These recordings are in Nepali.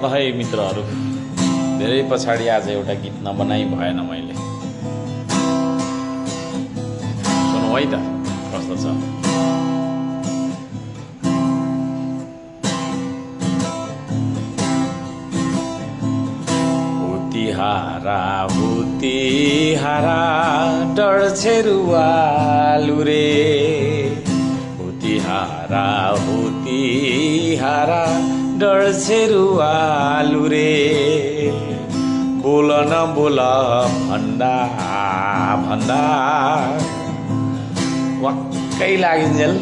ल है मित्रहरू, धेरै पछाडि आज एउटा गीत नबनाई भएन मैले। सुनौ है त कस्तो छ। हुतिहारा डढ्छेरुवालु रे, हुतिहारा डढ्छेरुवालु रे, बोल न बोल भन्दा भन्दा वाक्कै लागिन्जेल,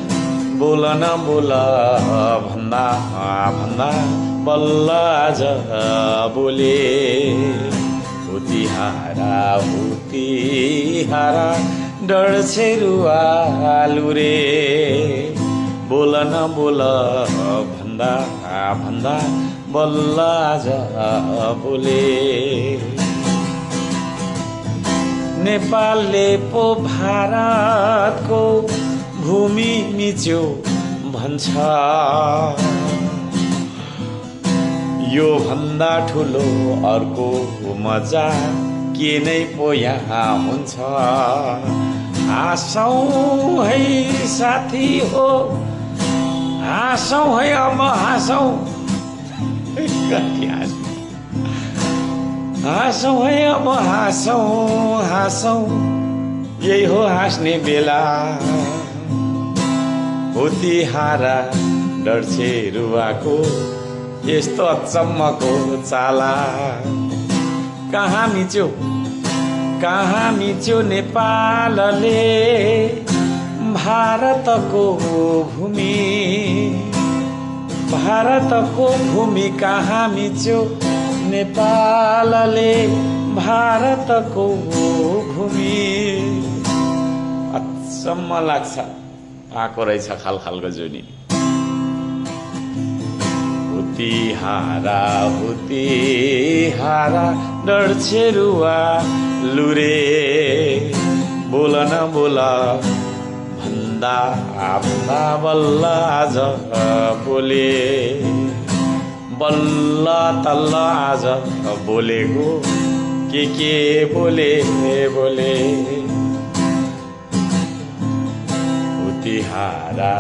बोल न बोल भन्दा भन्दा बल्ल आज बोले। हुतिहारा डढ्छेरुवालु रे, बोल न बोल भन्दा भन्दा बल्ल आज बोले। नेपालले पो भारतको भूमि मिच्यो भन्छ, यो भन्दा ठुलो अर्को मजा के नै पो यहाँ हुन्छ। हाँसौँ है साथी हो, हाँसौँ है अब हाँसौँ, हाँसौँ है अब हाँसौँ हाँसौँ, यही हो हाँस्ने बेला। हुतिहारा डढ्छेरुवाको यस्तो अचम्मको चाला, कहाँ मिच्यो नेपालले भारतको भूमि, भारतको भूमि कहाँ मिच्यो नेपालले भारतको भूमि। अचम्म लाग्छ, आएको रहेछ खालखालको जुनी। हुतिहारा डढ्छेरुवालु रे, बोल न बोल भन्दा भन्दा बल्ल आज बोले। बल्ल तल्ल आज बोलेको के बोले बोले। हुतिहारा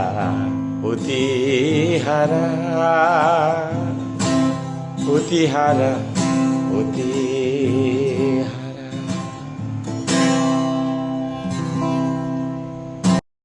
हुतिहारा हुतिहारा हुति